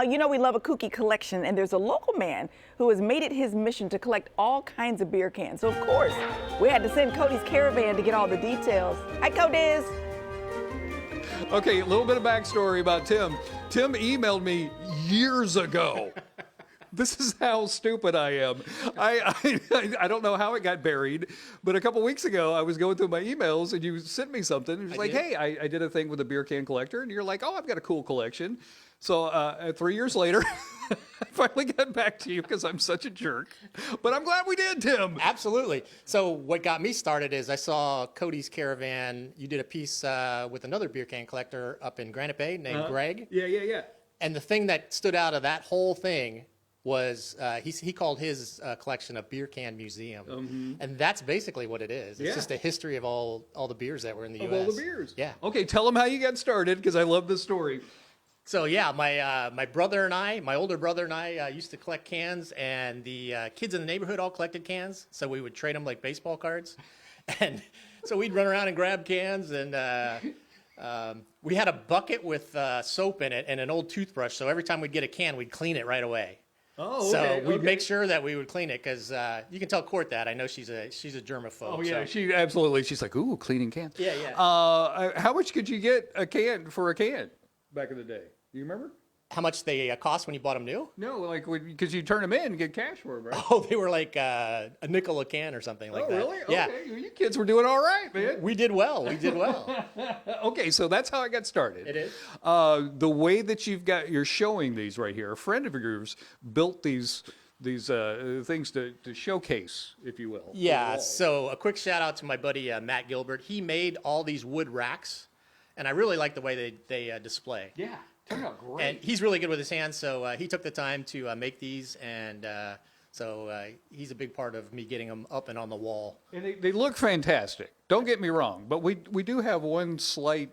You know we love a kooky collection, and there's a local man who has made it his mission to collect all kinds of beer cans. So, of course, we had to send Cody's Caravan to get all the details. Hi, Cody. Okay, a little bit of backstory about Tim. Tim emailed me years ago. This is how stupid I am. I don't know how it got buried, but a couple weeks ago I was going through my emails and you sent me something. It was like, hey, I did a thing with a beer can collector, and you're like, oh, I've got a cool collection. So 3 years later, I finally got back to you because I'm such a jerk. But I'm glad we did, Tim. Absolutely. So what got me started is I saw Cody's Caravan. You did a piece with another beer can collector up in Granite Bay named Greg. Yeah. And the thing that stood out of that whole thing was he called his collection a beer can museum. And that's basically what it is. It's just a history of all the beers that were in the U.S. Of all the beers. Yeah. Okay, tell them how you got started because I love this story. So yeah, my brother and I, my older brother and I used to collect cans, and the kids in the neighborhood all collected cans. So we would trade them like baseball cards. And so we'd run around and grab cans, and we had a bucket with soap in it and an old toothbrush. So every time we'd get a can, we'd clean it right away. Oh, okay. So we'd make sure that we would clean it because you can tell Court that. I know she's a germaphobe. Oh yeah, so. she absolutely. She's like, ooh, cleaning cans. Yeah. How much could you get a can for a can back in the day? Do you remember? How much they cost when you bought them new? No, like because you turn them in and get cash for them, right? Oh, they were like a nickel a can or something like that. Oh, really? Yeah. Okay. You kids were doing all right, man. We did well. Okay, so that's how I got started. It is. The way that you're showing these right here, a friend of yours built these things to showcase, if you will. Yeah, so a quick shout out to my buddy Matt Gilbert. He made all these wood racks, and I really like the way they display. Yeah. Turned out great. And he's really good with his hands, so he took the time to make these, and so he's a big part of me getting them up and on the wall. And they look fantastic. Don't get me wrong, but we do have one slight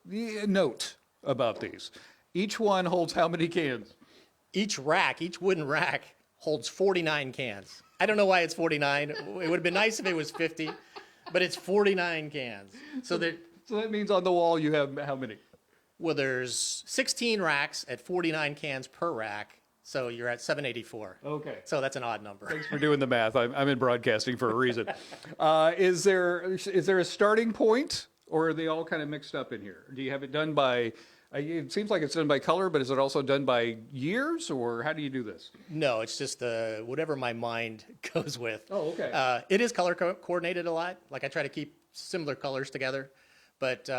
note about these. Each one holds how many cans? Each wooden rack, holds 49 cans. I don't know why it's 49. It would have been nice if it was 50, but it's 49 cans. So that means on the wall you have how many? Well, there's 16 racks at 49 cans per rack, so you're at 784. Okay. So that's an odd number. Thanks for doing the math. I'm in broadcasting for a reason. Is there a starting point, or are they all kind of mixed up in here? Do you have it done by, it seems like it's done by color, but is it also done by years, or how do you do this? No, it's just whatever my mind goes with. Oh, okay. It is color coordinated a lot. Like I try to keep similar colors together, but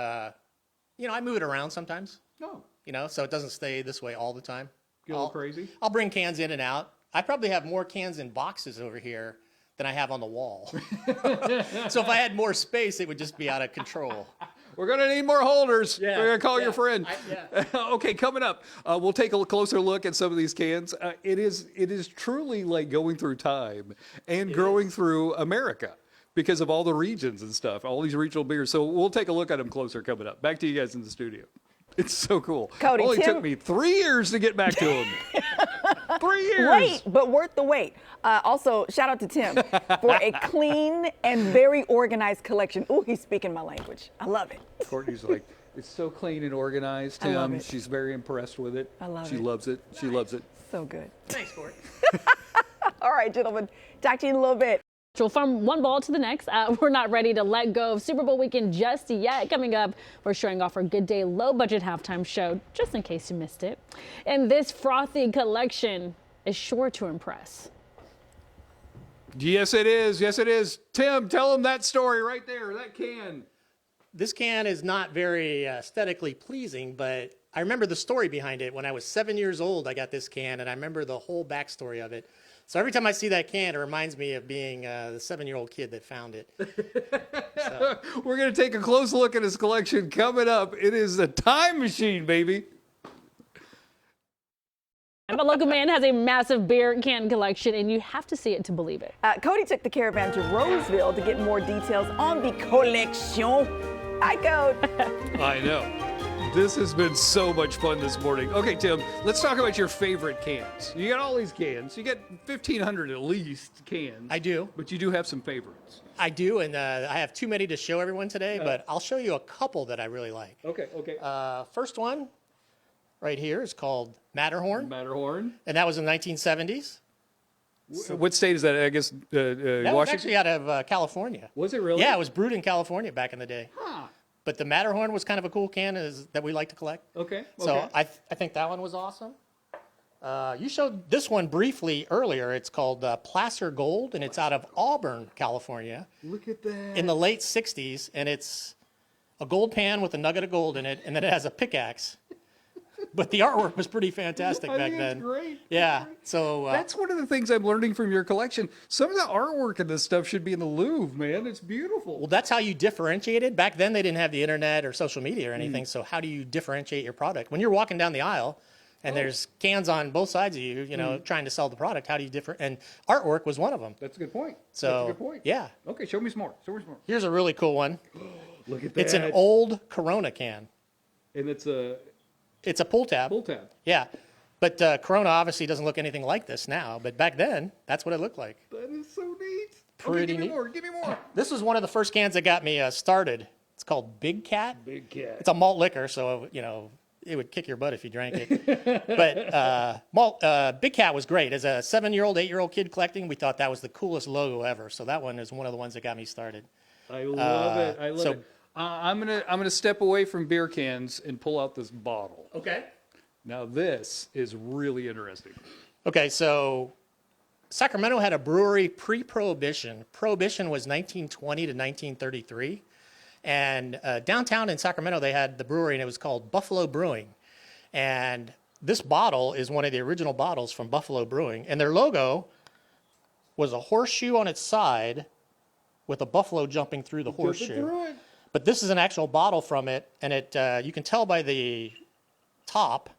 I move it around sometimes. Oh. So it doesn't stay this way all the time. Get a little crazy? I'll bring cans in and out. I probably have more cans in boxes over here than I have on the wall. So if I had more space, it would just be out of control. We're going to need more holders. Yeah, We're going to call your friend. Yeah. Okay, coming up, we'll take a closer look at some of these cans. It is truly like going through time and growing through America, because of all the regions and stuff, all these regional beers. So we'll take a look at them closer coming up. Back to you guys in the studio. It's so cool. Cody, Only took me 3 years to get back to them. 3 years. Wait, but worth the wait. Also, shout out to Tim for a clean and very organized collection. Ooh, he's speaking my language. I love it. Courtney's like, it's so clean and organized, Tim. I love it. She's very impressed with it. I love it. She loves it. She loves it. So good. Thanks, Court. All right, gentlemen. Talk to you in a little bit. From one ball to the next, we're not ready to let go of Super Bowl weekend just yet. Coming up, we're showing off our Good Day Low Budget halftime show, just in case you missed it. And this frothy collection is sure to impress. Yes, it is. Yes, it is. Tim, tell them that story right there, that can. This can is not very aesthetically pleasing, but I remember the story behind it. When I was 7 years old, I got this can, and I remember the whole backstory of it. So every time I see that can, it reminds me of being the 7-year-old kid that found it. So. We're going to take a close look at his collection coming up. It is a time machine, baby. A local man has a massive beer can collection, and you have to see it to believe it. Cody took the Caravan to Roseville to get more details on the collection. Hi, Cody. I know. This has been so much fun this morning. Okay, Tim, let's talk about your favorite cans. You got all these cans. You get 1,500 at least cans. I do. But you do have some favorites. I do, and I have too many to show everyone today, but I'll show you a couple that I really like. Okay. First one, right here is called Matterhorn, Matterhorn. and that was in the 1970s. What state is that? I guess That was Washington. actually out of California. Was it really? Yeah, it was brewed in California back in the day. Huh. But the Matterhorn was kind of a cool can that we like to collect. Okay. So okay. I think that one was awesome. You showed this one briefly earlier. It's called Placer Gold, and it's out of Auburn, California, Look at that. in the late 60s. And it's a gold pan with a nugget of gold in it, and then it has a pickaxe. But the artwork was pretty fantastic I back think then. That's great. Yeah. So That's one of the things I'm learning from your collection. Some of the artwork in this stuff should be in the Louvre, man. It's beautiful. well, that's how you differentiated. Back then, they didn't have the internet or social media or anything. So how do you differentiate your product when you're walking down the aisle? And there's cans on both sides of you, trying to sell the product. How do you differ? And artwork was one of them. That's a good point. So, That's a good point. yeah. Okay, show me some more. Show me some more. Here's a really cool one. Look at that. It's an old Corona can. And it's a It's a pull tab. pull tab. Yeah. But Corona obviously doesn't look anything like this now. But back then, that's what it looked like. That is so neat. Pretty okay, give me neat. more. Give me more. This was one of the first cans that got me started. It's called Big Cat. Big cat. It's a malt liquor, so, it would kick your butt if you drank it. But Big Cat was great. As a 7-year-old, 8-year-old kid collecting, we thought that was the coolest logo ever. So that one is one of the ones that got me started. I love it. I love it. I'm gonna step away from beer cans and pull out this bottle. Okay. Now this is really interesting. Okay, so Sacramento had a brewery pre-Prohibition. Prohibition was 1920 to 1933. And downtown in Sacramento, they had the brewery, and it was called Buffalo Brewing. And this bottle is one of the original bottles from Buffalo Brewing. And their logo was a horseshoe on its side with a buffalo jumping through the horseshoe. But this is an actual bottle from it, and you can tell by the top,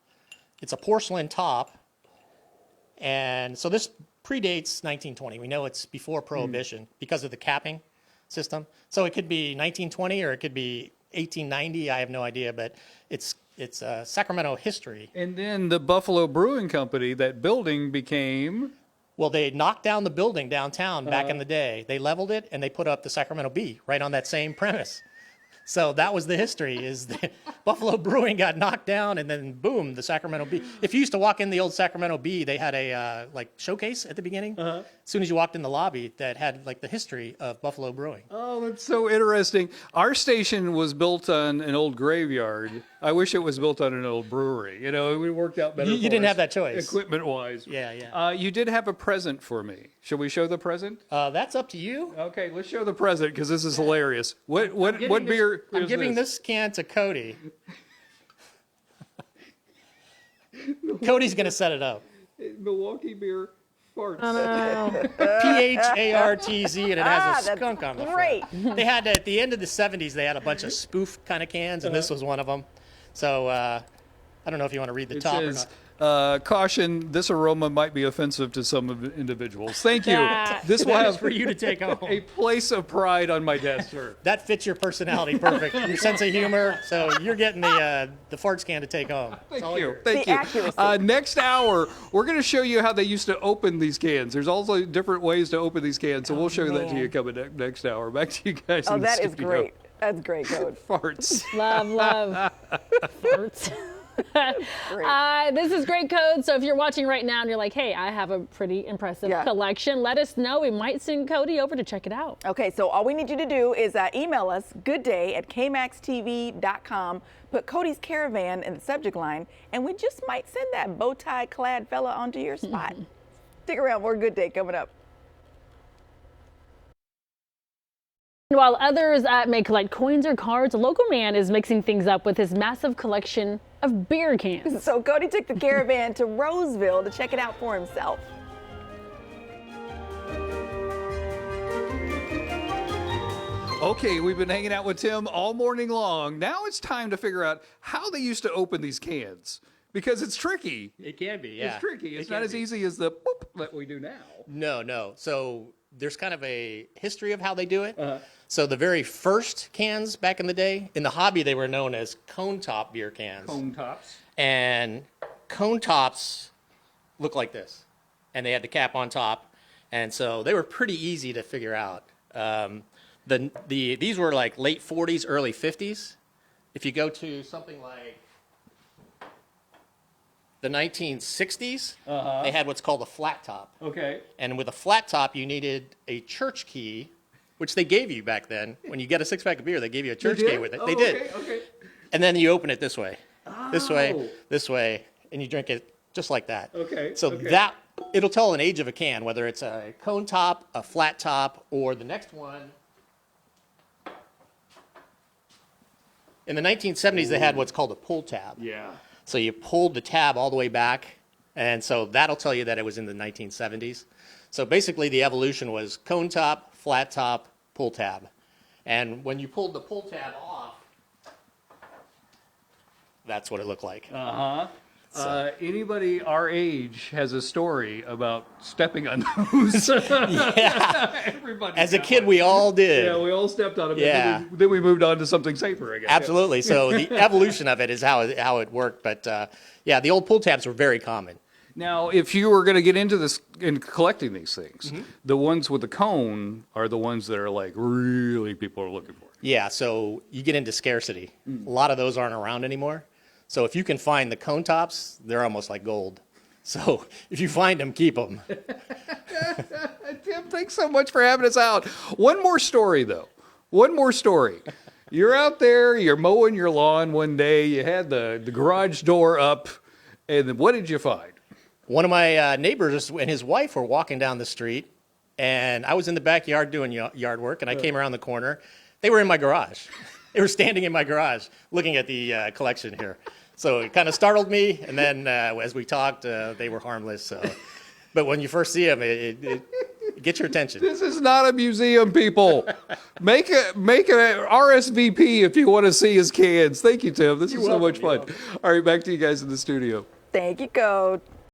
it's a porcelain top. And so this predates 1920. We know it's before Prohibition because of the capping system. So it could be 1920 or it could be 1890. I have no idea, but it's Sacramento history. And then the Buffalo Brewing Company, that building became. Well, they knocked down the building downtown back in the day. They leveled it and they put up the Sacramento Bee right on that same premise. So that was the history, is the Buffalo Brewing got knocked down, and then boom, the Sacramento Bee. If you used to walk in the old Sacramento Bee, they had a showcase at the beginning. As soon as you walked in the lobby, that had the history of Buffalo Brewing. Oh, that's so interesting. Our station was built on an old graveyard. I wish it was built on an old brewery. It worked out better. You for didn't us, have that choice. equipment-wise. Yeah. You did have a present for me. Shall we show the present? That's up to you. Okay, let's show the present because this is hilarious. What beer? I'm is giving this can to Cody. Cody's going to set it up. Milwaukee beer farts. P-H-A-R-T-Z, and it has a that's skunk on the great. front. They had, at the end of the 70s, they had a bunch of spoof kind of cans, and this was one of them. So I don't know if you want to read the It top or says, not. caution, this aroma might be offensive to some individuals. Thank you. This will That have is for you to take home. a place of pride on my desk, sir. That fits your personality perfect. Your sense of humor. So you're getting the farts can to take home. It's all Thank you. yours. Thank The you. accuracy. Next hour, we're going to show you how they used to open these cans. There's also different ways to open these cans, so we'll show that to you coming next hour. Back to you guys. Oh, in the that is studio. great. That's great, Code. Farts. Love. Farts. This is great code. So if you're watching right now and you're like, hey, I have a pretty impressive collection, let us know. We might send Cody over to check it out. Okay, so all we need you to do is email us goodday@kmaxtv.com. Put Cody's Caravan in the subject line, and we just might send that bow tie clad fella onto your spot. Stick around, more Good Day coming up. While others may collect coins or cards, a local man is mixing things up with his massive collection of beer cans. So Cody took the Caravan to Roseville to check it out for himself. Okay, we've been hanging out with Tim all morning long. Now it's time to figure out how they used to open these cans, because it's tricky. It can be, yeah. It's tricky. It's It not can as be. easy as the boop that we do now. No. So there's kind of a history of how they do it. So the very first cans back in the day, in the hobby, they were known as cone top beer cans. Cone tops. And cone tops look like this. And they had the cap on top. And so they were pretty easy to figure out. These were like late 40s, early 50s. If you go to something like the 1960s, they had what's called a flat top. Okay. And with a flat top, you needed a church key, which they gave you back then. When you get a 6-pack of beer, they gave you a church key with it. They did. Okay. And then you open it this way, this way, Oh. this way, and you drink it just like that. Okay, So okay. that, it'll tell an age of a can, whether it's a cone top, a flat top, or the next one. In the 1970s, they had what's called a pull tab. Yeah. So you pulled the tab all the way back, and so that'll tell you that it was in the 1970s. So basically, the evolution was cone top, flat top, pull tab. And when you pulled the pull tab off, that's what it looked like. Anybody our age has a story about stepping on those. Yeah. Everybody As a kid, we all did. Yeah, we all stepped on them. Yeah. Then we moved on to something safer, I guess. Absolutely. So the evolution of it is how it worked. But yeah, the old pull tabs were very common. Now, if you were going to get into this in collecting these things, the ones with the cone are the ones that are like really people are looking for. Yeah, so you get into scarcity. A lot of those aren't around anymore. So if you can find the cone tops, they're almost like gold. So if you find them, keep them. Tim, thanks so much for having us out. One more story, though. One more story. You're out there, you're mowing your lawn one day, you had the garage door up, and then what did you find? One of my neighbors and his wife were walking down the street, and I was in the backyard doing yard work, and I came around the corner. They were in my garage. They were standing in my garage looking at the collection here. So it kind of startled me, and then as we talked, they were harmless. So. But when you first see them, it gets your attention. This is not a museum, people. Make an RSVP if you want to see his cans. Thank you, Tim. This is so much fun. All right, back to you guys in the studio. Thank you, Code.